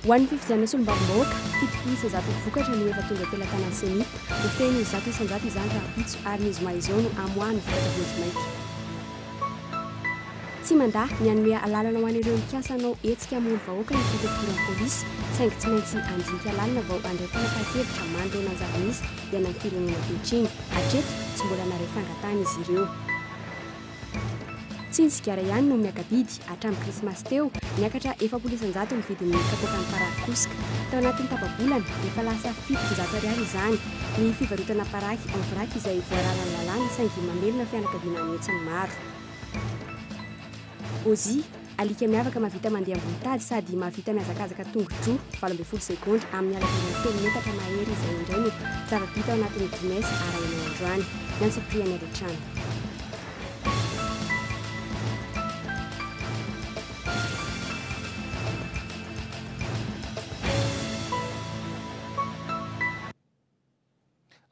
Ho an'ny fifidianana solombavambahoaka fitohisa zato vokatra no efa tonga am-pelantanan'ny senita ho feno zato isan-jato izany raha pitso ary nizy maizao no amoahany vokatra vonjimaiky. Tsy mandahy ny anome alalana ho an'ireo mikasanao hetsika hamono vahoaka ny prefekturan'ny polisy saingy tsy maintsy andinika lalina vao andray fanapakevitra mandreo nanjara-misy ianan'ny firenena ankehitriny hatreto tsy mbola narefangatany izy ireo. Tsy ny sigara ihany no miakabidy hatramin'ny krismasy teo niakatra 400 ny vidin'ny kapoaka ny parakosika tao anatin'ny tapabolana efa lasa 700 ariary izany ny fivarotana paraky en vrac izay voararany lalàna saingy mamelona fianakaviana anetsany maro. Ozy alika miavaka mahavita mandeha ambony tady sady mahavita miazakazaka tongodroa 12 sekondra amin'ny alavirany telo-metatra mahery izay indray no zava-bita ao anatin'ny Guinness araina androany Nantsipriany Aretrano.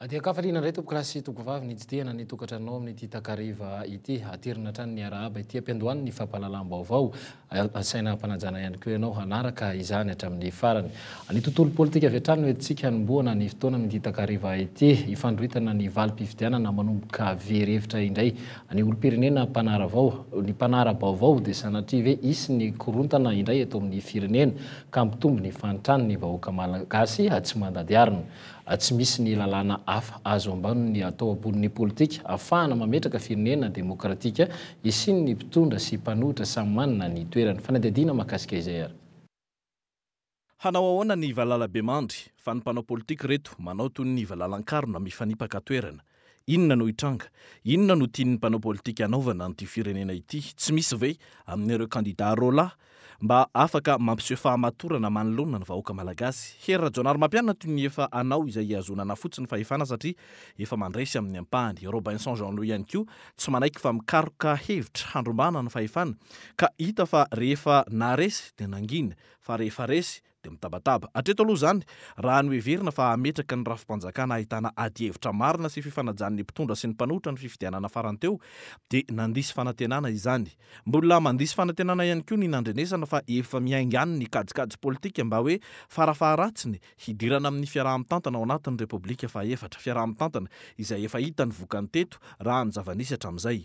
Aty akafaliana indray tompokilasy tokovavy ny jitehana ny tokatranao amin'ny ity takariva ity atirina trany ny arahaba ity ampiandohany ny fampahalalam-baovao asaina mpanajana ihany koa ianao hanaraka izany hatramin'ny farany. Ny tontolo politika avy hatrany hoentsika hanomboana ny fotoana amin'ity takariva ity ifandroitana ny valim-pifidianana manomboka verevitra indray ny olo-pirenena ny mpanara-baovao dia sanatria ve isy ny korontana indray eto amin'ny firenena ka mitombo ny fanitrany ny vahoaka malagasy tsy mandady arina. Tsy misy ny lalàna hafa azo ambano ny atao amboniny politika afahana mametraka firenena demokratika isiny ny mpitondra sy mpanohitra samy manana ny toerany fanadihadiana mahakasika izay ary. Hanao ahoana ny valalabe mandry fa ny mpanao politika reto manao toy ny valalan-karona mifanipaka toerana. Inona no hitranga? Inona no tian'ny mpanao politika anaovana an'ity firenena ity? Tsy misy ve amin'ireo kandida rola mba afaka mampiseho fahamatorana manoloana ny vahoaka malagasy? Hery Rajonary Mampianina toy ny efa anao izay azonana fotsiny fahefana satria efa mandresy amin'ny ampahany. Robinson Jean-Louis ihany koa tsy manaiky fa mikaroka hevitra handrombana ny fahefana ka hita fa rehefa naresy dia nangina fa rehefa resy dia mitabataba. Hatreto aloha izany raha ny heverina fa ametraka ny rafim-panjakana ahitana ady hevitra marina sy fifanajan'ny mpitondra sy ny mpanohitra ny fifidianana farany teo dia nandisy fanantenana izany. Mbola mandisy fanantenana ihany koa ny nandrenesana fa efa miaingany ny kajikajy politika mba hoe farafaharatsiny hidirana amin'ny fiaraha-mitantana ao anatin'ny repoblika faha-efatra, fiaraha-mitantana izay efa hita ny vokany teto raha ny zava-nisy hatramin'izay.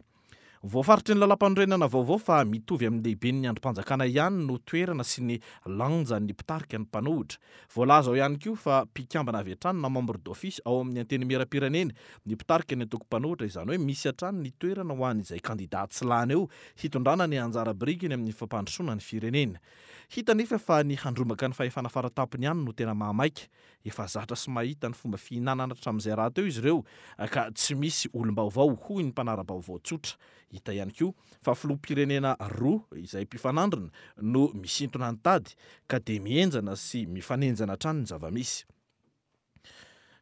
Voafaritry ny lalam-panorenana vaovao fa mitovy amin'ny lehiben'ny androm-panjakana ihany no toerana sy ny lanja ny mpitarika ny mpanohitra. Voalaza ao ihany koa fa mpikambana avy hatrany na membre d'office ao amin'ny anteny miram-pirenena ny mpitarika ny antoko-mpanohitra izany hoe misy hatrany ny toerana ho an'izay kandidat tsy lany eo hitondrana ny anjara birikiny amin'ny fampandrosoana ny firenena. Hita nefa fa ny handromaka ny fahefana faratampony ihany no tena mahamaika. Efa zatra sy mahita ny fomba fihinanana hatramin'izay raha teo izy ireo ka tsy misy olom-baovao hoy ny mpanara-baovao tsotra. Hita ihany koa fa filoham-pirenena roa izay mpifanandrina no misintona ny tady ka dia mienjana sy mifanenjana hatrany ny zava-misy.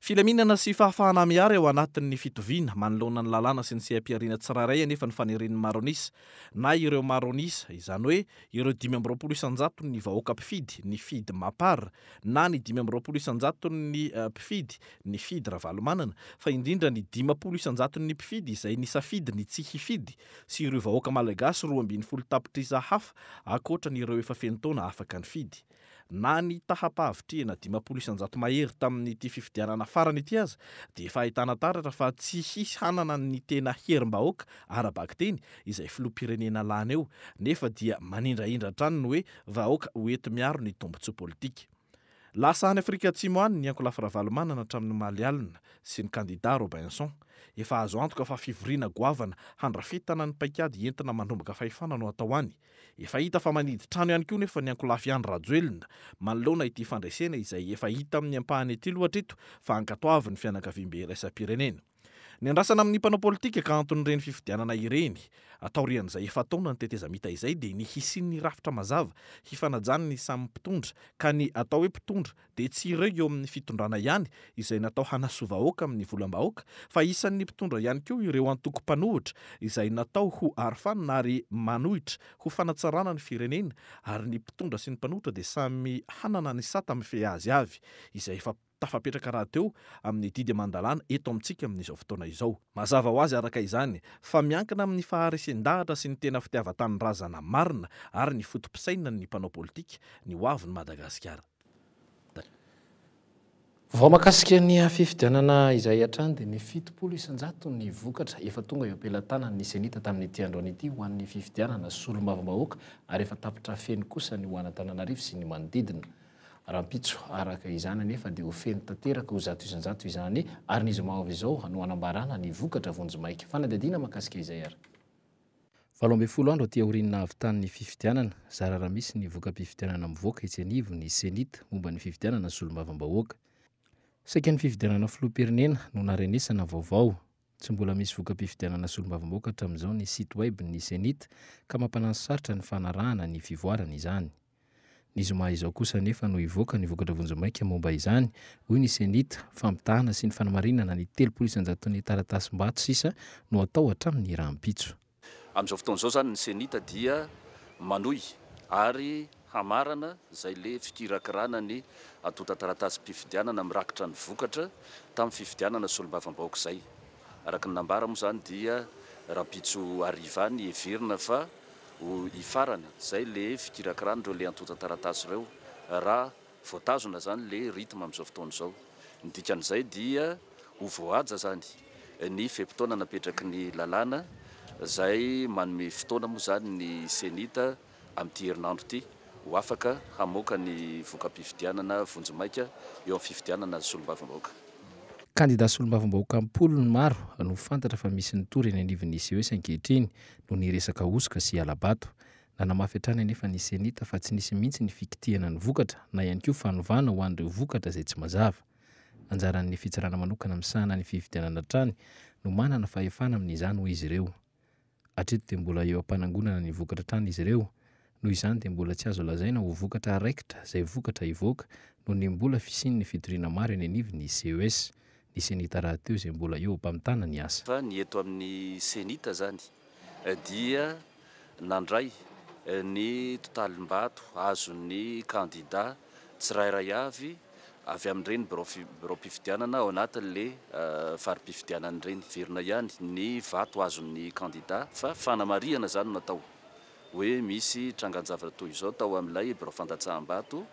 Filaminana sy fahafahana miary ao anatin'ny fitoviana manoloana ny lalàna sy ny seha-piariana tsirairay anefa ny fanirian'ny maronisa na ireo maronisa izany hoe ireo 520 isanjato ny vahoaka mpifidy ny fidy mapara na ny 520 isanjato ny mpifidy ny fidy ravalomanana fa indrindra ny 50 isanjato ny mpifidy izay ny safidy ny tsy hifidy sy ireo vahoaka malagasy 12 tapitrisa hafa akoatra ny ireo efa feno taona afaka ny fidy. Na ny tahapavitrihana 50 isanjato mahery tamin'ity fifidianana farany ity aza dia efa ahitana taratra fa tsy hisy hanana ny tena herim-bahoaka arabaky teny izay filoham-pirenena lany eo nefa dia manindrahindra hatrany ny hoe vahoaka hoety miaro ny tombotsoa politika. Lasa any Afrika Atsimo any ny Ankolafy Ravalomanana hatramin'ny Malialina sy ny kandida Robinson. Efa azo antoka fa fivoriana goavana handrafetana ny paikady entina mandrombaka fahefana no atao any. Efa hita fa manidy trano ihany koa nefa ny Ankolafy any Rajoelina manoloana ity fandresena izay efa hita amin'ny ampahany ety lohatreto fa ankatoavin'ny fianakaviam-be iraisam-pirenena. Ny andrasana amin'ny mpanao politika ka anton'ireny fifidianana ireny ataorian'izay efa taona ny tetezamita izay dia ny hisin'ny rafitra mazava hifanajany ny samy mpitondra ka ny atao hoe mpitondra dia tsy ireo eo amin'ny fitondrana ihany izay natao hanasovahoaka amin'ny volam-bahoaka fa isan'ny mpitondra ihany koa ireo antoko-mpanohitra izay natao ho arofanina ary manohitra ho fanatsarana ny firenena ary ny mpitondra sy ny mpanohitra dia samy hanana ny sata mifehy azy avy izay efa tafapetraka raha teo amin'ny didy mandalana eto amintsika amin'izao fotoana izao. Mazava ho azy araka izany fa miankina amin'ny faharesen-dahatra sy ny tena fitiavan-tany razana marina ary ny fotom-pisaina ny mpanao politika ny ho avin'i Madagasikara. vao makasika ny fifidianana izay hatrany dia ny 70% ny vokatra efa tonga eo ampelantanany ny senita tamin'ny ity androany ity ho an'ny fifidianana solombavam-bahoaka ary efa tapitra feny kosa ny ho an'Antananarivo sy ny manodidina. Rahampitso araka izany anefa dia ho feny tanteraka ho zato isan-jato izany ary n'izy mahavy izao no hanambarana ny vokatra vonjy-maika. Fanadihadiana makasika izay ary. 17 andro aty aoriana avitan'ny fifidianana zara raha misy ny voka-pifidianana mivoaka etsy anivo ny senita momba ny fifidianana solombavam-bahoaka. Saika ny fifidianana filoham-pirenena no narenesana vaovao. Tsy mbola misy voka-pifidianana solombavam-bahoaka hatramin'izao ny site web ny senita ka mampanano-sarotra ny fanarahana ny fivoarana izany. Ny zoma izao kosa nefa no ivoaka ny vokatra vonjy-maika momba izany hoy ny senita fampitahana sy ny fanamarinana ny 30% ny taratasy-mbato sisa no atao hatramin'ny rahampitso. Amin'izao fotoan'izao zany ny senita dia manohy ary hamarana izay le fikirakirana ny atota taratasy mpifidianana mirakitra ny vokatra tamin'ny fifidianana solombavam-bahoaka izay. Araka ny nambara moa zany dia rahampitso arivany heverina fa ho ifarana izay le fikirakirana ireo le atota taratasy ireo raha voatazona zany le ritma amin'izao fotoan'izao. Ny dikan'izay dia ho voahaja zany ny fe-potoana napetraky ny lalàna izay manome fotoana moa zany ny senita amin'ity herinandro ity ho afaka hamoaka ny voka-pifidianana vonjy-maika eo amin'ny fifidianana solombavam-bahoaka. Kandida solombavam-bahoaka ampolony maro no fantatra fa misy ny tory eny anivon'ny CES ankehitriny no ny resaka osoka sy alabato. Nanamafy hatrany anefa ny senita fa tsy nisy mihitsy ny fikitihana ny vokatra na ihany koa fanovana ho an'ireo vokatra izay tsy mazava. Anjaran'ny fitsarana manokana misahana ny fifidianana hatrany no manana fahefana amin'izany ho izy ireo. Hatreto dia mbola eo ampanangonana ny vokatra hatrany izy ireo. Noho izany dia mbola tsy azo lazaina ho vokatra raikitra izay vokatra ivoaka noho ny mbola fisiany ny fitoriana maro eny anivon'ny CES. Ny senita raha teo izay mbola eo ampamitana ny asa. Fa ny eto amin'ny senita zany dia nandray ny totalim-bato azon'ny kandida tsirairay avy amin'ireny bureau-pifidianana ao anatin'le fari-pifidianana ireny. Verina ihany ny vato azon'ny kandida fa fanamarihana zany natao hoe misy trangan-javatra toy izao tao amin'ilay bureau fandatsaham-bato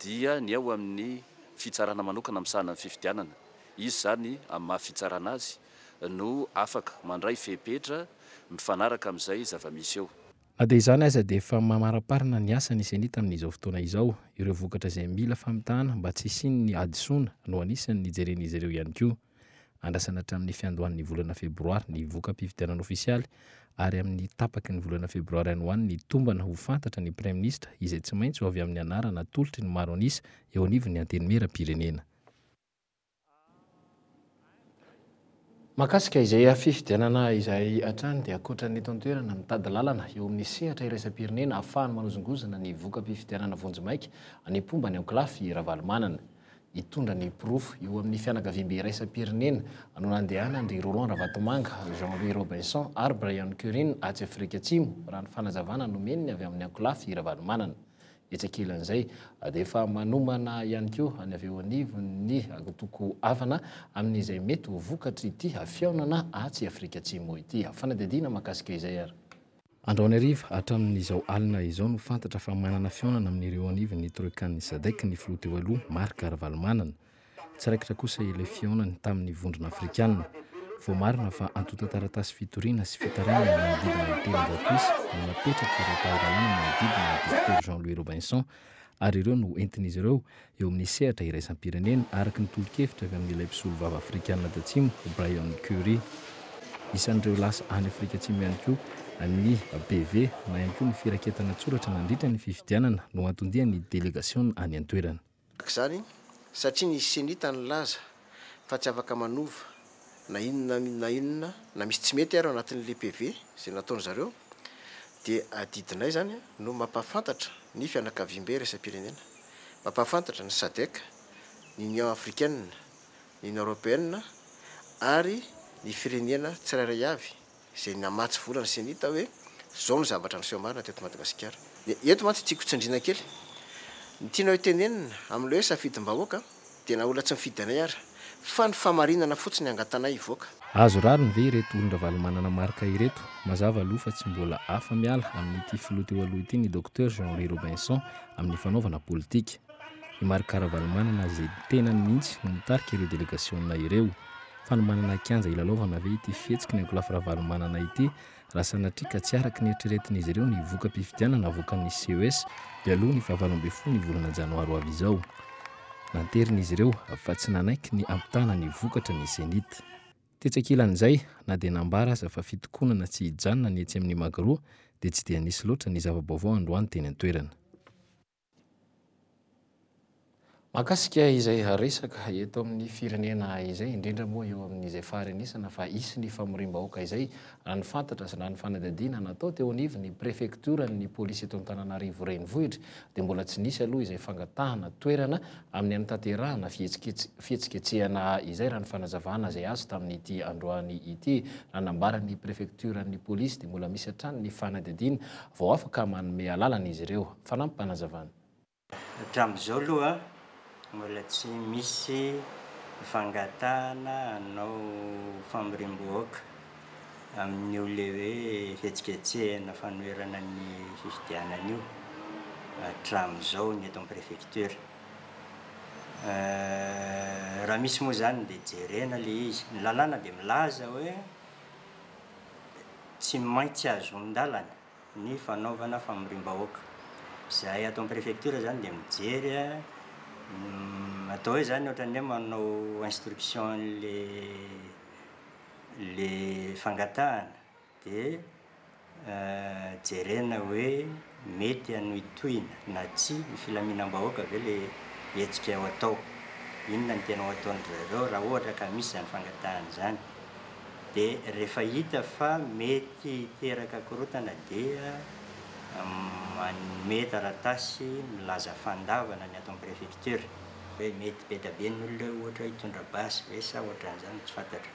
dia ny ao amin'ny fitsarana manokana misahana ny fifidianana. Izy zany amin'ny mahafitsarana azy no afaka mandray fepetra mifanaraka amin'izay zava-misy eo. Dia izany aza dia efa mamaraparina ny asa ny senita amin'izao fotoana izao. Ireo vokatra izay mila famitahana mba tsy hisiany ny adisoana no anisany nijeren'izy ireo ihany koa. Andrasana hatramin'ny fiandohan'ny volana febroary ny voka-pifidianana ofisialy ary amin'ny tapaky ny volana febroary any ho any ny tombana ho fantatra ny Prime Ministre izay tsy maintsy ho avy amin'ny anarana tolotry ny maro anisa eo anivon'ny antenimieram-pirenena. Makasika izay fifidianana izay hatrany dia ankoatran'ny eto an-toerana mitady lalana eo amin'ny sehatra iraisam-pirenena ahafahany manozongozana ny voka-pifidianana vonjy-maika any am-pomba ny ankolafy Ravalomanana. Hitondra ny pirofo eo amin'ny fianakaviam-be iraisam-pirenena no nandehana Andry Roland Ravatomanga, Jean-Louis Robinson ary Brian Curine aty Afrika Atsimo raha ny fanazavana nomeniny avy amin'ny ankolafy Ravalomanana. Etsakelan'izay dia efa manomana ihany koa any avy eo anivon'ny toko avana amin'izay mety ho vokatra ity fiaonana aty Afrika Atsimo ity. Fanadihadiana makasika izay ary. Andraonariva hatramin'izao alina izao no fantatra fa manana fiaonana amin'ireo anivon'ny troikan'ny SADC ny filoha teo aloha Marc Ravalomanana. Tsy raikitra kosa ilay fiaonany tamin'ny vondrona afrikanina. Vao marina fa antota taratasy fitoriana sy fitaranana manodidina ny telon-dakoisa no napetraka ireo tahiranana manodidina ny Dr Jean-Louis Robinson ary ireo no entin'izy ireo eo amin'ny sehatra iraisam-pirenena araka ny tolo-kevitra avy amin'ilay mpisolo vava afrikanina tatsimo Brian Curine. Isan'ireo lasa any Afrika Atsimo ihany koa ny BV na ihany koa ny firaketana tsoratra nandritra ny fifidianana no antondian'ny délégation any an-toerana. Zany satria ny senita ny laza fa tsy afaka manova na inona na misy tsy mety ary anatin'le PV izay nataony zareo dia adidinay zany no mampahafantatra ny fianakaviam-be iraisam-pirenena, mampahafantatra ny SADC, ny Union africaine, ny Union européenne ary ny firenena tsirairay avy izay namatsy vola ny senita hoe zao ny zavatra miseho marina teto Madagasikara. Eto mantsy tiako tsindriana kely ny tianao itenenina amin'le hoe safidim-bahoaka dia na olona tsy mifidy anay ary fa ny famarinana fotsiny angatanay ivoaka. Azo rariny ve ireto olona Ravalomanana marika ireto? Mazava aloha fa tsy mbola hafa miala amin'ity filoha teo aloha ity ny Dr Jean-Louis Robinson amin'ny fanaovana politika. i Marikaravalmanana izay tenany mihitsy no mitarika ireo délégationna ireo fa no manana kianja ilalaovana ve ity fihetsiky ny Ankola-Valmanana ity raha sanatria ka tsy araka ny eritreretin'izy ireo ny voka-pifidianana avoakan'ny CES dia aloha ny 7 ny volana janoary avy izao. Nanterin'izy ireo fa tsy nanaiky ny ampitana ny vokatra ny Zénith. Tetsakilan'izay na dia nambara aza fa fitokonana tsy hijanona ny etsy amin'ny Magaroa dia tsy dia nisy loatra ny zava-baovao androany teny an-toerana. Mahakasika izay resaka eto amin'ny firenena izay indrindra moa eo amin'izay faharenisana fa isy ny famorim-bahoaka izay raha ny fantatra sy raha ny fanadadiana natao teo anivy ny prefektura ny polisy eto Antananarivo renivohitra dia mbola tsy nisy aloha izay fangatahana toerana amin'ny anatanterahana fihetsiketsehana izay raha ny fanazavana izay azo tamin'ity androany ity raha nambaran'ny prefektura ny polisy dia mbola misy hatrany ny fanadadiana vao afaka manome alalana izy ireo fanampanazavana. Hatramin'izao aloha mbola tsy misy fangatahana anao famorim-bahoaka amin'io le hoe fihetsiketsehana fanoherana ny fifidianana io hatramin'izao ny eto prefecture. Raha misy moa zany dia jerena le izy. Ny lalàna dia milaza hoe tsy maintsy azo ondalana ny fanaovana famorim-bahoaka. Zahay ato prefecture zany dia mijery atao hoe zany ohatran'ny hoe manao instruction le fangatahana dia jerena hoe mety anohitohina na tsy ny filaminam-bahoaka ve le hetsika ao atao. Inona ny tena ho ataon'izareo raha ohatra ka misy zany fangatahana zany. Dia rehefa hita fa mety teraka korotana dia manome taratasy milaza fandavana ny ato prefecture hoe mety betabe ny olona ohatra hitondra basy ve sa ohatran'izany tsy fantatra.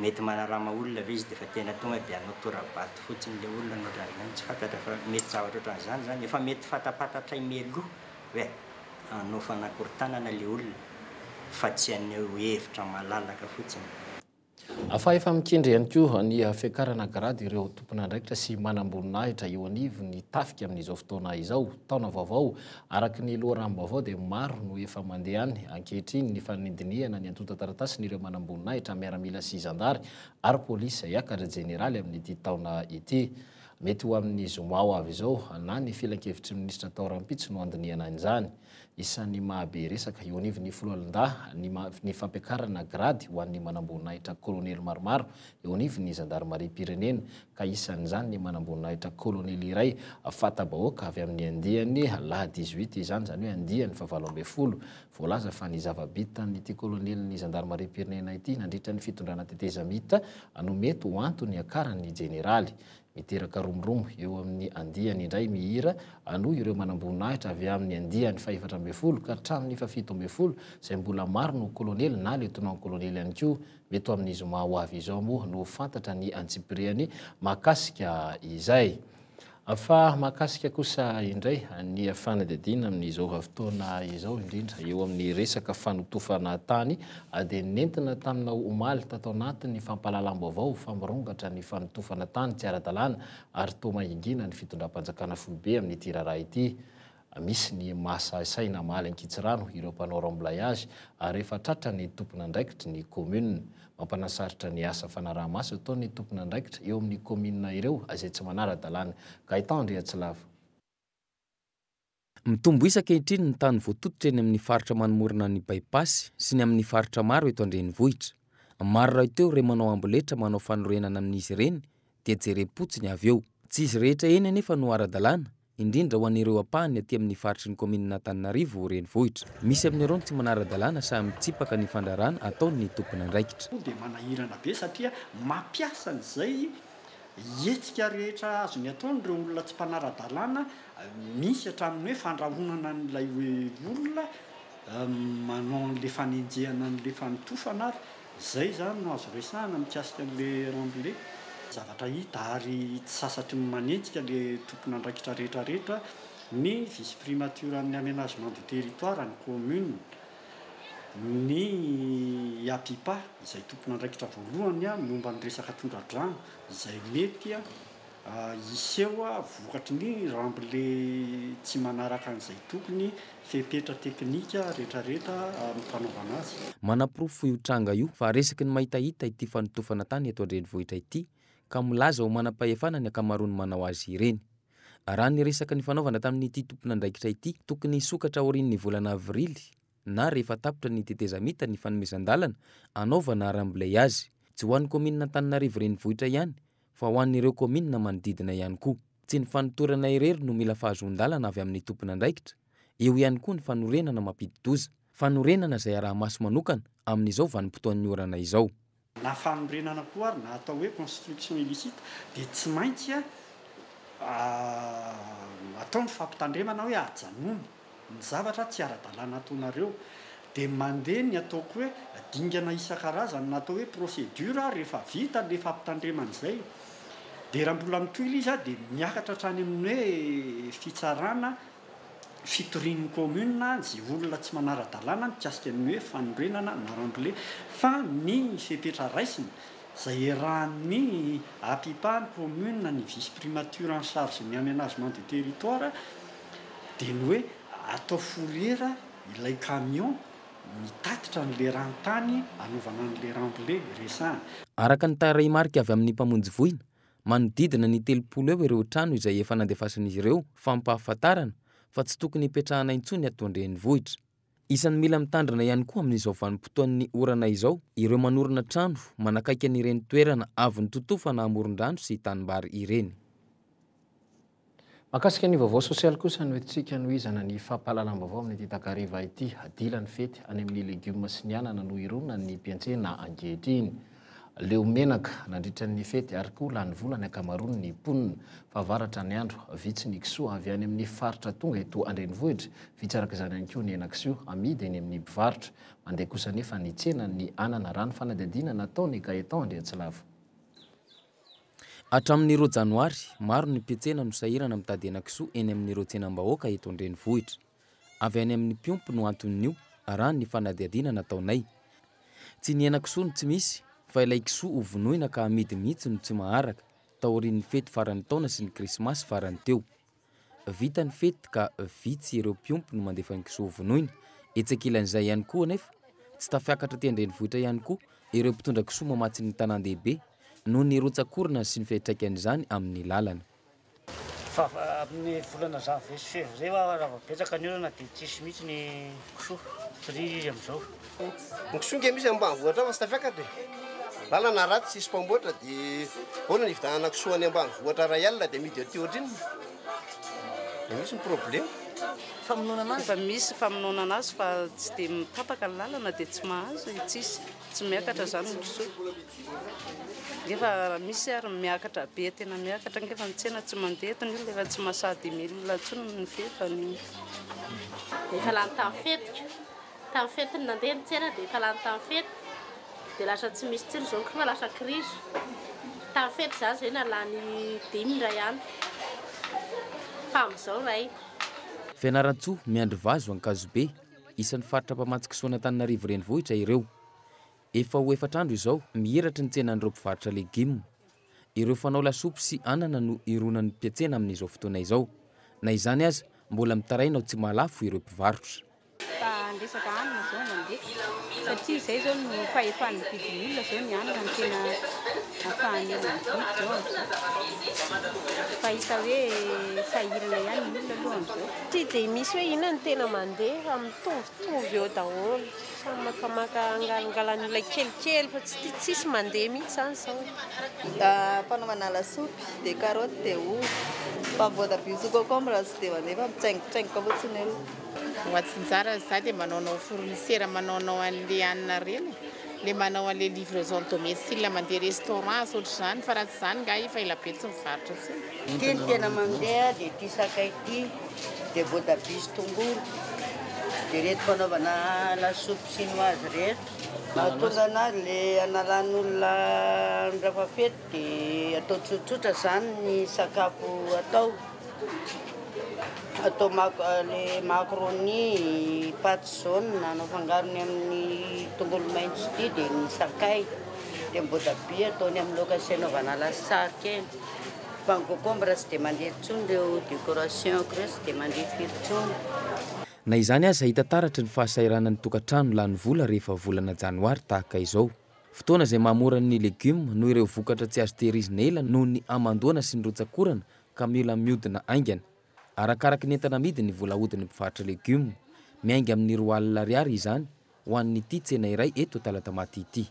Mety manarama olona ve izy dia fa tena tonga dia anao torabato fotsiny le olona ohatran'izany tsy fantatra fa mety zavatra ohatran'izany zany efa mety fatapatatra imeloha hoe anao fanakorontanana le olona fa tsy aneo hevitra malalaka fotsiny. Afa efa mikendry ihany koa ny fiakarana grady ireo tompon'andraikitra sy manamboninahitra eo anivo ny tafika amin'izao fotoana izao taona vaovao araka ny loharam-baovao dia maro no efa mandehany ankehitriny ny fanindiniana ny antota taratasy ny ireo manamboninahitra miaramila sy zandary ary polisy iakatra jeneraly amin'ity taona ity. Mety ho amin'ny zoma ho avy izao na ny filan-kevitry minisitra Tao Rampitso no andiniana an'izany. Isan'ny mahabe resaka eo anivo ny Foloalinda ny fampiakarana grady ho an'ny manamboninahitra kolonely maromaro eo anivo ny zandarmarim-pirenena ka isan'izany ny manamboninahitra kolonely iray fatabahoaka avy amin'ny andiany laha 18 izany zany hoe andiany 7 voalaza fa ny zava-bitany ity kolonely ny zandarmarim-pirenena ity nandritra ny fitondrana tetezamita no mety ho antony akaran'ny jeneraly. Miteraka romoromo eo amin'ny andiany indray mihira no ireo manamboninahitra avy amin'ny andiany 7 ka hatramin'ny 7 izay mbola maro no kolonely na lieutenant kolonely ihany koa mety amin'ny zoma ho avy izao moa no fantatra ny antsipiriany mahakasika izay. Fa mahakasika kosa indray ny fanadadiana amin'izao fotoana izao indrindra eo amin'ny resaka fanotofana tany dia nentina tamina omaly tato anatin'ny fampahalalam-baovao famorongatra ny fanotofana tany tsy ara-dalàna ary toa mahingina ny fitondram-panjakana foibe amin'ity raharaha ity. Misy ny mahasaina mahaly ankitsirano ireo mpanao remblayage ary rehefa tratra ny tompon'andraikitra ny commune mampanasaritra ny asa fanaraha-maso atao ny tompon'andraikitra eo amin'ny commune ireo izay tsy manara-dalàna. Gaëtan Andriatsilava. Mitombo isan-kehitriny ny tany voatototra eny amin'ny faritra manomorona ny bypass sy ny amin'ny faritra maro eto an-drenivohitra. Maro raha teo ireo manao amboletra manao fanorenana amin'izy ireny dia jerem-potsiny avy eo. Tsy izy rehetra eny anefa no ara-dalàna indrindra ho an'ireo ampahany aty amin'ny faritry ny kominina Antananarivo renivohitra. Misy amin'ireo tsy manara-dalàna sa mitsipaka ny fandrarana ataon'ny tompon'andraikitra. Dia manahirana be satria mampiasa an'izay hetsika rehetra azony ataon'ireo olona tsy mpanara-dalàna misy hatramin'ny hoe fandrahonana n'ilay olona manao an'le fanenjehana n'le fanotofana ary izay zany no azo resahana mikasika an'le rambole. Zavatra hita ary tsy sasatry manenjika le tompon'andraikitra rehetrarehetra ny vice primature amin'ny aménagement du territoire ny commune ny apipa izay tompon'andraikitra voalohany momba ny resaka tondra-drano izay mety iseho a vokatry ny rambole tsy manaraka an'izay tokony fepetra teknika rehetrarehetra mipanaovana azy. Manapirofo io tranga io fa resaky ny mahitahita ity fanotofana tany eto an-drenivohitra ity ka milaza ho manam-pahefana ny ankamaroany manao azy ireny. Raha ny resaka ny fanaovana tamin'ity tompon'andraikitra ity tokony sokatra aorian'ny volana avrily na rehefa tapitra ny tetezamita ny fanomezan-dalana anaovana ramblay azy tsy ho an'ny kominina Antananarivo renivohitra ihany fa ho an'ireo kominina manodidina ihany koa. Tsy ny fanotorana irery no mila fahazon-dalana avy amin'ny tompon'andraikitra, eo ihany koa ny fanorenana mampidi-doza, fanorenana izay araha-maso manokana amin'izao vanim-potoan'ny orana izao. Na fanorenana koa ary na atao hoe construction illicite dia tsy maintsy atao ny fampitandremana hoe ajanony ny zavatra tsy ara-dalàna ataonareo dia mandeha ny ataoko hoe dingana isan-karazany na atao hoe procédure rehefa vita le fampitandremana izay dia raha mbola mitohila izy dia miakatra hatrany amin'ny hoe fitsarana fitorian'ny commune zay olona tsy manara-dalàna mikasika ny hoe fanorenana na rambole fa ny fepetra raisina izay erahan'ny apipahany commune ny vice primature en charge ny aménagement du territoire dia ny hoe atao forera ilay camion mitatitra n'le ranontany anaovana n'le rambole resahana. Araka ny taray-marika avy amin'ny mpamonjy voina, manodidina ny 30 eo ireo trano izay efa nandefasan'izy ireo fampahafantarana fa tsy tokony hipetrahana intsony ato an-drenivohitra. Isan'ny mila mitandrina ihany koa amin'izao vanim-potoan'ny orana izao ireo manorina trano manakaiky an'ireny toerana avy ny totofana amoron-drano sy tanimbary ireny. Makasika ny vaovao sosialy kosa no entsika no izana ny fampahalalam-baovao amin'ny takariva ity adila ny fety any amin'ny legioma sy ny anana no irona ny mpiantsena ankehitriny. Leo menaka nandritra ny fety ary koa lany volany ankamaroany ny ponina fa varatra ny andro vitsy ny kisoa avy any amin'ny faritra tonga eto an-drenivohitra vitsaraka izany ihany koa ny henan-kisoa amidy eny amin'ny mpivarotra mandeha kosa nefa ny tsena ny anana rano fanadihadiana nataony Gaetan Andriatsilavo. Hatramin'ireo janoary maro ny mpiantsena no sahirana mitady henan-kisoa eny amin'ireo tsenam-bahoaka eto an-drenivohitra. Avy any amin'ny mpiompo no anton'io raha ny fanadihadiana nataonay. Tsy ny henan-kisoa no tsy misy fa ilay kisoa hovonoina ka amidy mihitsy no tsy maharaka taorian'ny fety farany taona sy ny krismasy farany teo. Vita ny fety ka vitsy ireo mpiompo no mandefa ny kisoa hovonoina. Etsekilan'izay ihany koa nefa tsy tafiakatra ty an-drenivohitra ihany koa ireo mpitondra kisoa mamatsy ny tanan-dehibe noho ny rotsakorona sy ny fiantraikan'izany amin'ny lalana. Fa amin'ny volana janvier sy février raha betsaka ny orana dia tsisy mihitsy ny kisoa satria amin'izao. Ny kisoa nge misy ambanivohitra fa tsy tafiakatra. Lalana ratsy sisy mpamboatra dia hoana ny vidanana kisoa any ambanivohitra ray alina dia midy aty ohatriny. Dia misy ny problème. Famonoana azy fa misy famonoana anazy fa tsy dia mitapaka ny lalana dia tsy mahazo tsisy tsy miakatra zany ny kisoa. Ngefa misy ary miakatra be tena miakatra ngefa mitsena tsy mandeha eto ny olona efa tsy masady milina tsony ny fefany. Efa lany tamin'ny fety ny nandeha mitsena dia efa lany tamin'ny fety dia lasa tsy misy tsiro zao fa lasa krizy. Tamin'ny fety zany zay nalany 10 ray ihany fa amin'izao ray. Fianaran-tsoa miandry vazo Ankazobe isan'ny faritra mpamatsy kisoa Antananarivo renivohitra ireo. Efa ho efatr'andro izao mihiratra ny tsenan'ireo mpivarotra legioma. Ireo fanao lasopy sy anana no ironan'ny mpiantsena amin'izao fotoana izao. Na izany aza mbola mitaraina ho tsy mahalafo ireo mpivarotra. Resaka anana zao mandeha satria izay zao no fahefan'ny vidin'olona zao ny anana no tena ahafahany zao fa hita hoe sahirana ihany ny olona aloha amin'izao. Tsy dia misy hoe inona ny tena mandeha fa mitovitovy eo daholo samy makamaka angalan'olona kelikely fa tsisy mandeha mihitsy zany zao. Fanaovana lasopy dia karoty dia ovy fa voatabia sy concombre tsy dia mandeha fa mitsaingotsaingoka fotsiny elo. Hoatsinjara za dia manaonao fournisera manaonao an'le anina reny le manao an'le livraison domicile mandeha restaurant ohatr'izany fa raha tsy izany nga efa ela be tsy mivarotra tsy. Ity ny tena mandeha dia ity sakay ity dia voatabia sy tongolo dia reto fanaovana lasopy chinoise reto. Mahatonga anazy le analan'olona rafa fety dia atao tsotsotra zany ny sakafo atao. Atao le macaroni, pâte jaune anao fangarony amin'ny tongolo maintso ity dia ny sakay dia ny voatabia ataony amin'ny laoka sy anaovana lasary kely. Fa ny concombre tsy dia mandeha intsony ireo décoration ireo tsy dia mandeha firy intsony. Na izany aza hita taratra ny fahasahiranany tokantrano lany vola rehefa volana janoary tahaka izao. Fotoana izay mahamorany legioma noho ireo vokatra tsy azo tehirizina ela noho ny amandoana sy ny rotsakorana ka mila miodina aingana. Arakaraka ny entana amidy ny vola ahodin'ny mpivarotra legioma. Miainga amin'ny R2 izany ho an'ity tsena iray eto Talatamaty ity.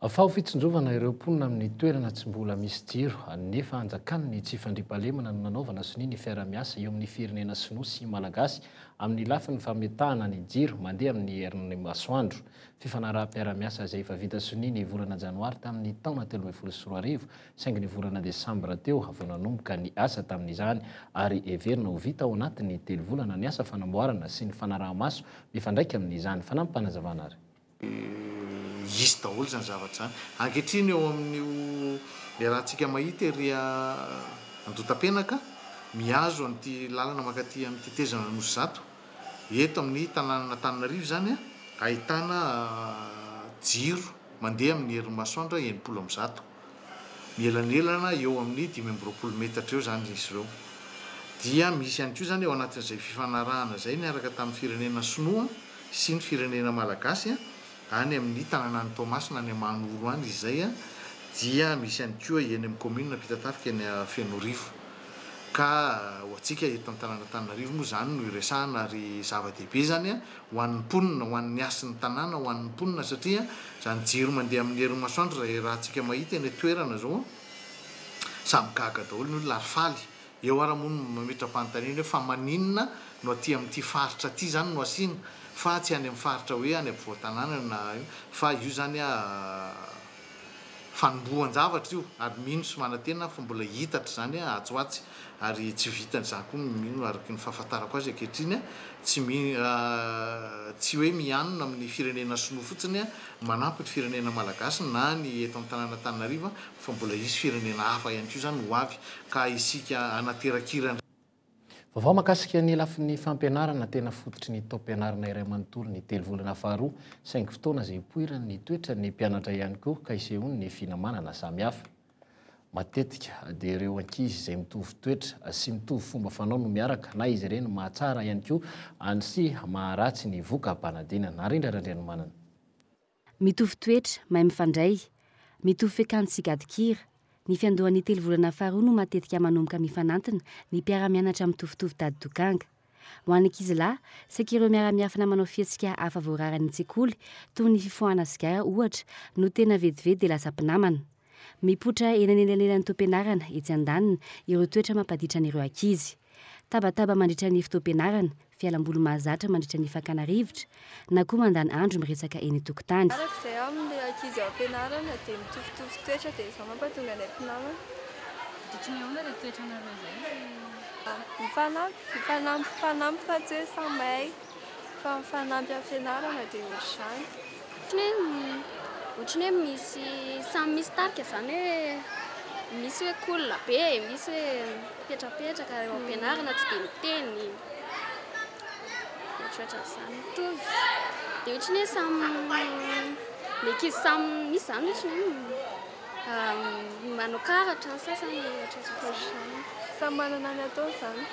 Afao fitsindrovana ireo mponina amin'ny toerana tsy mbola misy jiro nefa anjakany ny tsy fandriampahalemana no nanaovana sony ny fiara-miasa eo amin'ny firenena sinoa sy malagasy amin'ny lafiny fametahana ny jiro mandeha amin'ny herin'ny masoandro. Fifanaraha-piara-miasa izay efa vita sony ny volana janoary tamin'ny taona 2024 saingy ny volana desambra teo avy nanomboka ny asa tamin'izany ary everina ho vita ao anatin'ny 3 volana ny asa fanamboarana sy ny fanaraha-maso mifandraika amin'izany. Fanampanazavana ary. Izy daholo zany zavatra zany. Ankehitriny eo amin'io rahantsika mahita ery Andotapenaka miazo an'ity lalana makaty amin'ny tetezana Nosy Zato. Eto amin'ny tanàn'Antananarivo zany ahitana jiro mandeha amin'ny herin'ny masoandro 700. Mielanelana eo amin'ny 520 metatra eo zany izy ireo. Dia misy ihany koa zany eo anatin'izay fifanarahana zay niaraka tamin'ny firenena Sinoa sy ny firenena Malagasy any amin'ny tanànan'ny Tomasina any Manoro any izay dia misy ihany koa eny amin'ny commune Pitatafika eny Fenorivo. Ka ho antsika eto amin'ny tanàn'Antananarivo moa zany no iresahana ary zava-dehibe zany ho an'ny mponina, ho an'ny asin'ny tanàna, ho an'ny mponina satria zany jiro mandeha amin'ny herin'ny masoandro raha antsika mahita eny toerana zao samy gaga daholo ny olona ary faly. Eo ara moa mametra-panontaniana hoe fa maninona no aty amin'ity faritra aty zany no asiana fa tsy any amin'ny faritra hoe any ampovoan-tanàna na fa io zany fanombohan-javatra io ary mino sy manantena fa mbola hitatra zany atsoatsy ary tsy vitany zany koa mino araky ny fahafantarako azy ankehitriny tsy hoe mianona amin'ny firenena Sinoa fotsiny manampy ny firenena Malagasy na ny eto amin'ny tanàn'Antananarivo fa mbola isy firenena hafa ihany koa zany ho avy ka isika anaterakirana. Vaovao makasika ny lafin'ny fampianarana tena fototry ny taom-pianarana iray manontolo ny 3 volana faharoa saingy fotoana izay poirany ny toetra ny mpianatra ihany koa ka isehony ny finamanana samihafa. Matetika dia ireo ankizy izay mitovy toetra sy mitovy fomba fanao no miaraka na izy ireny mahatsara ihany koa sy maharatsy ny voka-panadinana. Arindra-randriany manana. Mitovy toetra, mahay mifandray, mitovy fiakanjo sy gadikira. Ny fiandohan'ny 3 volana faharoa no matetika manomboka mifanantina ny mpiara-mianatra mitovitovy tady tokanga. Ho an'ny ankizilahy, saika ireo miara-miafina manao fihetsika hafa voararany an-tsekoly toy ny fifohana sigara ohatra no tena vetivety dia lasa mpinamana. Mipotra eny anelanelan'ny taom-pianarana etsy andaniny ireo toetra mampaditra an'ireo ankizy. Tabataba mandritra ny fotoam-pianarana, fialam-boly mahazatra mandritra ny fakana rivotra na koa mandany andro miresaka eny tokotany. Arak'izay amin'ny ankizy ao am-pianarana dia mitovitovy toetra dia izao mampatonga anay mpinamana. Ditriny ahoana ilay toetra nareo izay? Mifanampy fa tsy hoe samy mahay fa mifanampy amin'ny fianarana dia ohatr'izany. Ohatrany hoe misy samy misy tarika zany hoe misy hoe kolona be, misy hoe mipetrapetraka eo am-pianarana tsy dia miteny. Ohatr'izany mitovy. Dia ohatrany hoe samy ny ankizy samy misy zany ohatrany hoe manao karatra ny sasany ohatr'izany. Samy manana ny atao zany.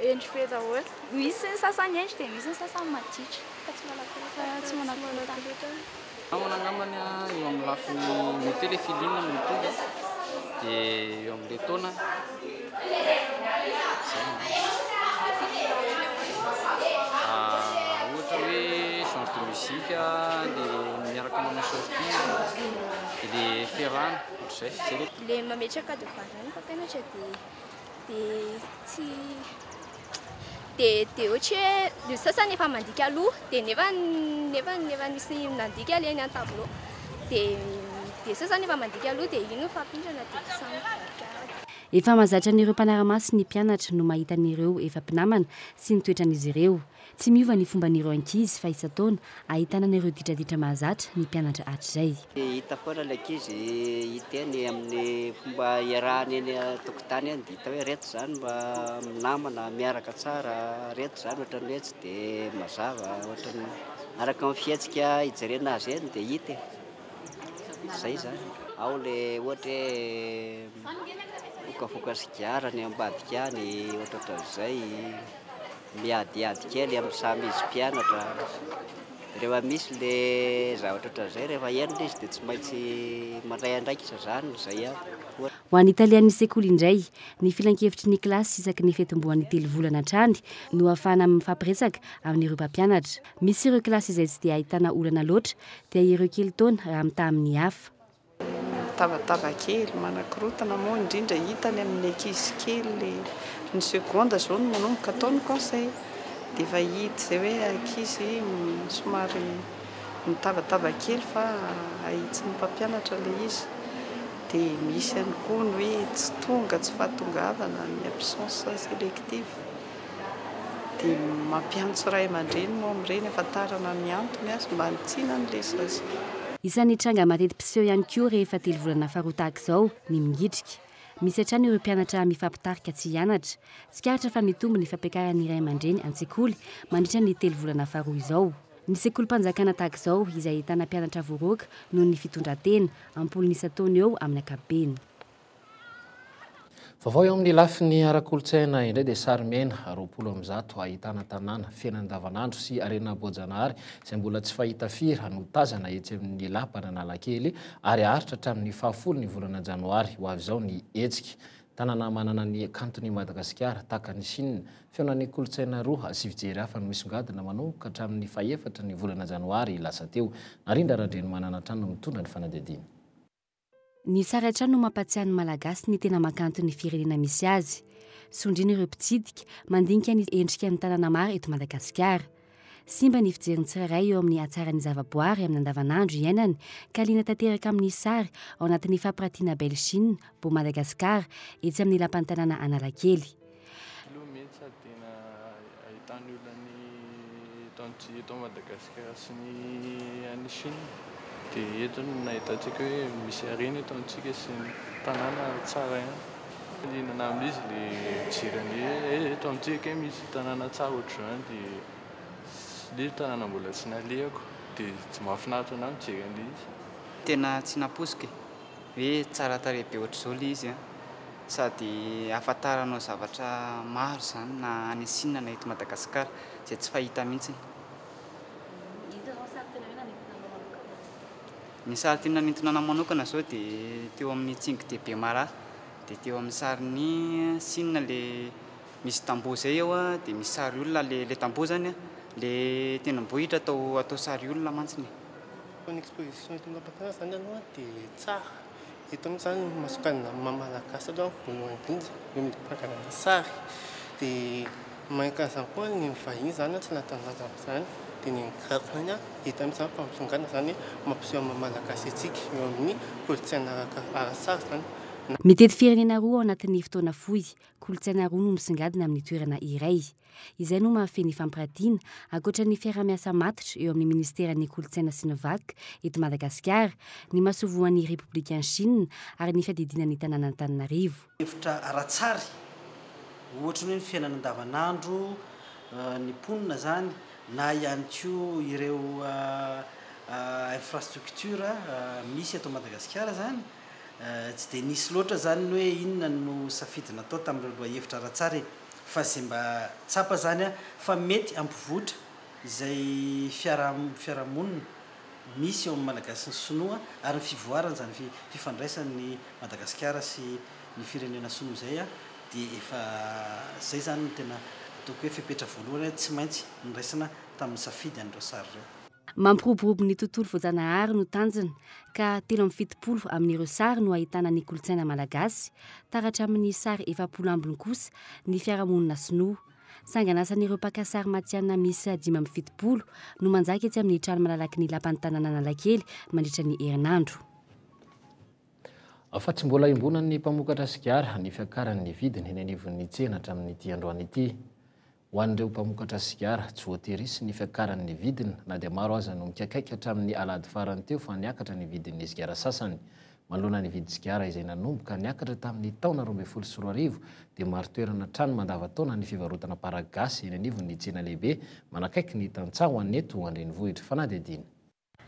Endry be daholo. Misy ny sasany endry dia misy ny sasany maditra. Fa tsy manakotana. Amanangamany eo amin'ny lafiny mety ilay filinina mitovy dia eo amin'ilay taona ohatra hoe genre de musique dia miaraka manao sortie dia ilay fiarahana ohatr'izay. Ilay mametraka devoirany mpampianatra dia tsy dia ohatra hoe ny sasany efa mandika aloha dia nefa nisy nandika ilay ny an-tableau dia sasany efa mandika aloha dia iny no fampindrana dia samy efa mahazatra an'ireo mpanara-maso ny mpianatra no mahita an'ireo efa mpinamana sy ny toetran'izy ireo. Tsy miova ny fomban'ireo ankizy fa isa-taona ahitana an'ireo ditraditra mahazatra ny mpianatra hatr'izay. Hita foana ilay ankizy hiteny amin'ny fomba iarahany eny tokotany eny dia hita hoe reto zany mba namana miaraka tsara, reto zany ohatrany hoe tsy dia mazava, ohatrany araka amin'ny fihetsika hijerena azy eny dia hita. Izay zany. ao le ohatra hoe fokafoka sigara ny ambadika any ohatraohatran'izay miadiady kely amin'ny samy izy mpianatra rehefa misy le zavatra ohatran'izay rehefa enina izy dia tsy maintsy mandray andraikitra zany zay ho an'ny italian'ny sekoly indray ny filan-kevitry ny kilasy isaky ny fetim-boan'ny 3 volana hatrany no ahafahana mifampiresaka amin'ireo mpampianatra. Misy ireo kilasy izay tsy dia ahitana olana loatra dia ireo kely taona raha mita amin'ny hafa. Tavatava kely manakorotana moa indrindra hitany amin'ny ankizy kely ny seconde zao no manomboka ataony conseil dia efa hita izay hoe ankizy somary mitavatava kely fa ahitsy ny mpampianatra le izy. Dia misy ihany koa ny hoe tsy tonga tsy fahatongavana ny absence sélective dia mampiantso ray aman-dreny moa amin'ireny ahafantarana ny antony azy mba hanitsina ny lesazy. Isan'ny tranga matety-piseho ihany koa rehefa 3 volana faharoa tahaka izao ny mingidrika. Misy hatrany ireo mpianatra mifampitarika tsy hianatra. Tsikaritra fa mitombo ny fampiakarany iray aman-dreny an-tsekoly mandritra ny 3 volana faharoa izao. Ny sekolim-panjakana tahaka izao izay ahitana mpianatra voaroaka noho ny fitondran-tena ampolo nisa taona eo amin'ny ankapobeny. Vaovao eo amin'ny lafiny ara-kolontsaina indray dia Sarimena 20 ahitana tanàna fiainana andavanandro sy arena Boajanahary izay mbola tsy fahita firy no tazana etsy amin'ny lapana Analakely ary aritra hatramin'ny 10 ny volana Janoary ho avy izao ny hetsika. Tanàna manana ny kantony Madagasikara tahaka ny Chine feonan'ny kolontsaina roa sy fijery hafa no misongadina manomboka hatramin'ny 4 ny volana Janoary lasa teo. Narindra Radreny manana trano mitondra ny fanadihadiana. Ny sary an-trano no mampatsiahy ny malagasy ny tena makanto ny firenena misy azy. Sondrina ireo mpitsidika mandinika ny endrika ny tanàna maro eto Madagasikara. Simba ny fijeriny tsirairay eo amin'ny hatsaran'ny zavaboary amin'ny andavanandro iainany ka liana tanteraka amin'ny sary ao anatin'ny fampirantiana Belchine bo Madagasikara etsy amin'ny lapan'ny tanàna Analakely. Ahitany olona eto Madagasikara sy ny any Chine dia eto no nahitantsika hoe misy harena eto amintsika sy ny tanàna tsara ihany. Lianana amin'izy le jirany eto amintsika misy tanàna tsara ohatr'izany dia le tanàna mbola tsy nalehako dia tsy mahafinaritra na mijery an'izy. Tena tsy naposika hoe tsara tarehy be ohatr'izao le izy sady ahafantaranao zavatra maro zany na any Chine na eto Madagasikara izay tsy fahita mihitsy. Ny sary tena nentina manokana zao dia teo amin'ny Tsingy de Bemara dia teo amin'ny sarin'ny Chine le misy tamboho zay eo dia misy sary olona le tamboho zany le tenambohitra atao sary olona mantsiny. Ny exposition eto Madagasikara zany aloha dia tsara. Eto amin'izany zany masokana malagasy aloha voalohany indrindra eo amin'ny fangalana sary dia mankany izany koa ny vahiny zany tsy natangaza amin'izany dia ny karazany hita amin'izany mpampisongana zany mampiseho amin'ny malagasy antsika eo amin'ny kolontsaina ara-tsary zany. Mitety firenena roa ao anatin'ny fotoana fohy, kolontsaina roa no misongadina amin'ny toerana iray. Izay no mahafehy ny fampirantiana ankoatra ny fiarah-miasa matotra eo amin'ny ministeran'ny kolontsaina sy ny vaky eto Madagasikara, ny mahasovoan'ny République Chine ary ny fiadidinan'ny tanàna Antananarivo. Hevitra ara-tsary ohatra ny fiainana andavanandro, ny mponina zany na ihany koa ireo infrastructure misy eto Madagasikara zany tsy dia nisy loatra zany hoe inona no safidina atao tamin'ireo hevitra ara-tsary fa izay mba tsapa zany fa mety ampivoatra izay fiarahamonina misy eo amin'ny Malagasy sy ny Sinoa ary ny fivoarana zany fifandraisan'ny Madagasikara sy ny firenena Sinoa zay dia efa zay zany no tena ataoko hoe fepetra voalohany tsy maintsy niraisana tamin'ny safidy an'ireo sary ireo. Mampiroborobo ny tontolo voajanahary no tanjona ka 370 amin'ireo sary no ahitana ny kolontsaina malagasy, taratra amin'ny sary 700 ambiny kosa ny fiarahamonina sinoa. Sanganasan'ireo mpakasary matianina misy 570 no manjaka etsy amin'ny trano malalaky ny lapan'ny tanàna Analakely mandritra ny herinandro. Fa tsy mbola imbonan'ny mpamokatra sigara ny fiakaran'ny vidiny eny anivon'ny tsena hatramin'ity androany ity. Ho an'ireo mpamokatra sigara tsy voatery ny fiakaran'ny vidiny na dia maro aza no mikakaiky hatramin'ny alady farany teo fa niakatra ny vidin'ny sigara sasany. Manoloana ny vidy sigara izay nanomboka niakatra tamin'ny taona 2014 dia maro toerana trano mandavantaona ny fivarotana paragasy eny anivon'ny tsena lehibe manakaiky ny tantsaho an'eto andrenivohitra fanadihadiana.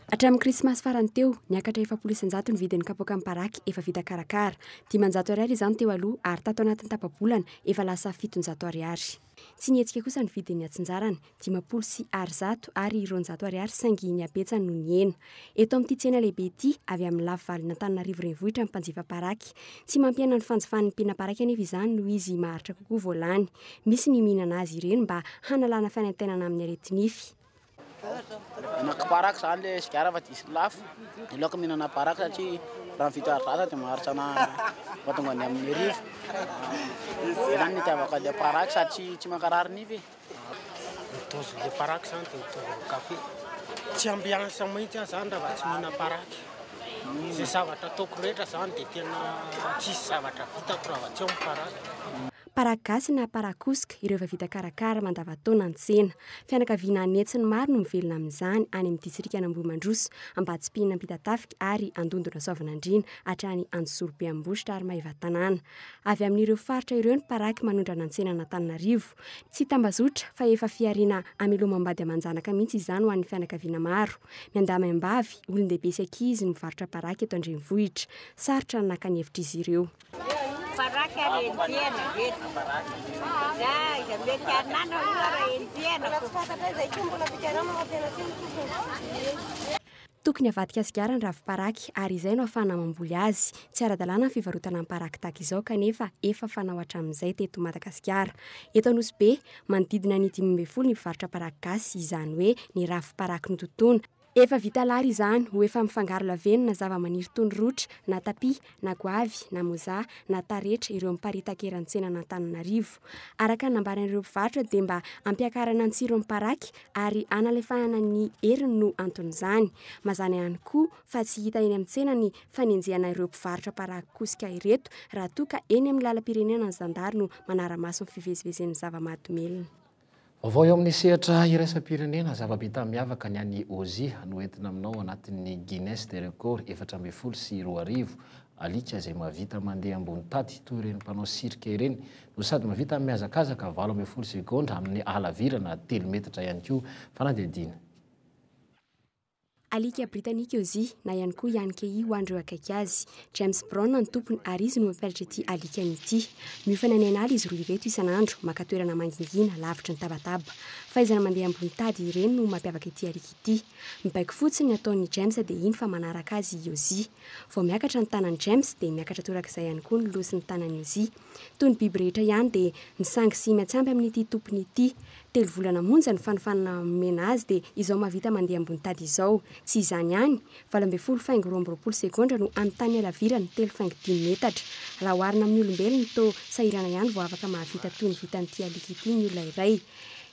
Hatramin'ny krismasy farany teo niakatra 700 ny vidin'ny kapoaka amin'ny paraky efa vita karakara, 500 ariary izany teo aloha ary tato anatin'ny tapabolana efa lasa 700 ariary. Tsy nietsika kosa ny vidin'ny atsinjarany 500 sy arizato ary 200 ariary saingy ny abetsany no ny ena. Eto amin'ity tsena lehibe ity avy amin'ny lafivalina Antananarivo renivohitra ny mpanjifa paraky. Tsy mampiana ny fanjifan'ny mpina paraky anefa izany noho izy maharitra kokoa voalany. Misy ny mihinana azy ireny mba hanalana fiainantenana amin'ny aretinify. Paraky zany le sigara fa disy lafo. Ilaoko mihinana paraky satria raha vita arzata dia maharitsana mahatonga ny amin'ny rivo. Izany ny itiavako le paraky satria tsy mankarary nify. Mitozy le paraky zany dia mitovy amin'ny kafe. Tsy ambiansa mihitsy zany raha tsy mihina paraky. Izay zavatra ataoko rehetra zany dia tena tsisy zavatra vitako raha tsy ao amin'ny paraky. Paraky gasy na parakosika ireo efa vita karakara mandavataona ny tsena. Fianakaviana anetsiny maro no mivelona amin'izany any amin'ny distrika Ambohimandroso, Ambatsimpiana, Ampitatafika ary Andondona Soavinandriana hatrany Antsorobe Ambositra ary Maheva-Tanàna. Avy amin'ireo faritra ireo ny paraky manondrana ny tsena Antananarivo. Tsy tambazotra fa efa fiariana amelomam-bady amanjanaka mihitsy izany ho an'ny fianakaviana maro. Miandamy-mbavy, olon-dehibe sy ankizy no mivarotra paraky eto andrenivohitra. Sarotra naka ny hevitra izy ireo. Paraky ary endiana veto. Za mety anana ara endiana. Tokony havadika sigara ny ravi-paraky ary izay no ahafahana mamboly azy. Tsy ara-dalàna ny fivarotana amin'ny paraky tahaka izao kanefa efa fanao hatramin'izay teto Madagasikara. Eto Anosibe manodidina ny 500 ny mpivarotra paraky gasy, izany hoe ny ravi-paraky nototoana. Efa vita lary izany ho efa mifangaro lavenona zava-maniry toy ny rotra, na tapi, na goavy, na moza, na taretra ireo miparitaka eran-tsena Antananarivo. Araka ny nambaran'ireo mpivarotra dia mba ampiakarana ny tsiro amin'ny paraky ary analefahana ny heriny no anton'izany. Mazana ihany koa fa tsy hita eny amin'ny tsena ny fanenjehana ireo mpivarotra parakosika ireto raha toa ka eny amin'ny lalam-pirenena ny zandary no manara-maso ny fivezivezen'ny zava-mahadomelina. Vaovao eo amin'ny sehatra iraisam-pirenena zava-bita miavaka ny any Ozy no entina aminao anatin'ny Guinness de Record 420 sy 200 alika izay mahavita mandeha ambony tady toy ireny mpanao sirika ireny no sady mahavita mihazakazaka 12 sekondra amin'ny halavirana 3 metatra ihany koa fanadihadiana. Alika Britanika Ozy na ihany koa ihany kei ho andreo akaiky azy. James Brown ny tompony ary izy no mampivelatra ity alika ity. Miofana ny an'ala izy roa ireto isan'andro maka toerana mangingina lavitra ny tabataba. Fahaizana mandeha ambony tady ireny no mampiavaka ity alika ity. Mibaiko fotsiny ataon'ny James dia iny fa manaraka azy Ozy. Vao miakatra ny tanan'ny James dia miakatra torak'izay ihany koa ny losin'ny tanan'ny Ozy. Toy ny biby rehetra ihany dia nisangy sy miatsampy amin'ity tompony ity. 3 volana monja ny fanofanana mena azy dia izao mahavita mandeha ambony tady izao. Tsy izany ihany, 12.20 sekondra no anontany halavirany 3.10 metatra. Raha oharina amin'ny olombelona to sahirana ihany vao afaka mahavita toy ny vitan'ity alika ity ny olona iray.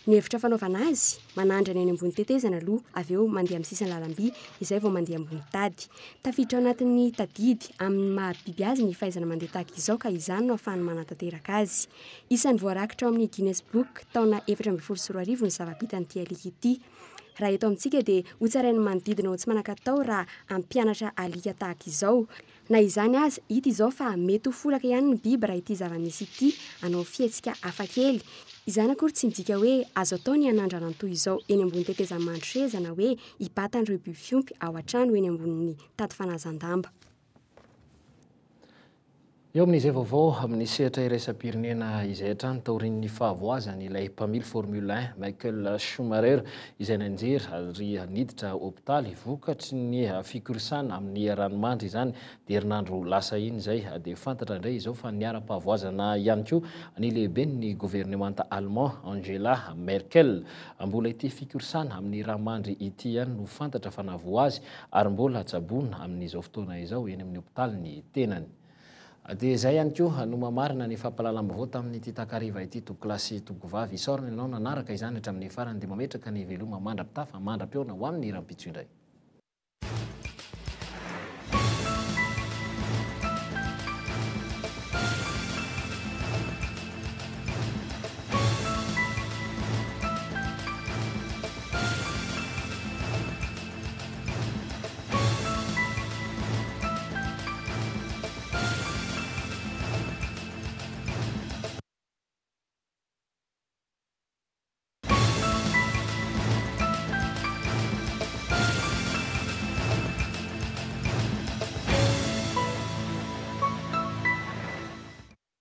Ny hevitra fanaovana azy, manandrana eny ambony tetezana aloha, avy eo mandeha amin'ny sisiny lalam-by, izay vao mandeha ambony tady. Tafiditra ao anatin'ny tadidy amin'ny mahabiby azy ny fahaizana mandeha tahaka izao ka izany no ahafahany manantanteraka azy. Isan'ny voarakitra ao amin'ny Guinness Book taona 420 ny zava-bitan'ity alika ity. Raha eto amintsika dia hotsarainy manodidina ho tsy manan-katao raha ampianatra alika tahaka izao. Na izany azy, hita izao fa mety ho folaka ihany ny biby raha ity zava-misy ity anao fihetsika hafakely. Izany akory tsy midika hoe azo atao ny anandrana toy izao eny ambony tetezana mandro na hoe hibatan'ireo biby fiompy ao an-trano eny ambonin'ny tady fanazan-damba. Eo amin'izay vaovao amin'ny sehatra iraisam-pirenena izay hatrany taorian'ny fahavoazany ilay mpamily Formule 1 Michael Schumacher izay nanjery ary niditra hôpitaly vokatry ny fikorisana amin'ny ranomandry izany dia herinandro lasa iny izay dia fantatra indray izao fa niara-pahavoazana ihany koa ny lehiben'ny gouvernemanta allemand Angela Merkel. Mbola ity fikorisana amin'ny ranomandry ity ihany no fantatra fa nahavoa azy ary mbola tsabona amin'izao fotoana izao eny amin'ny hôpitaly ny tenany. Dia izay ihany koa no mamarina ny fampahalalam-baovao tamin'ity takariva ity tokolasy tokovavy. Isaorana ianao nanaraka izany hatramin'ny farany dia mametraka ny veloma mandrapitafa mandra-piona ho amin'ny rampitso indray.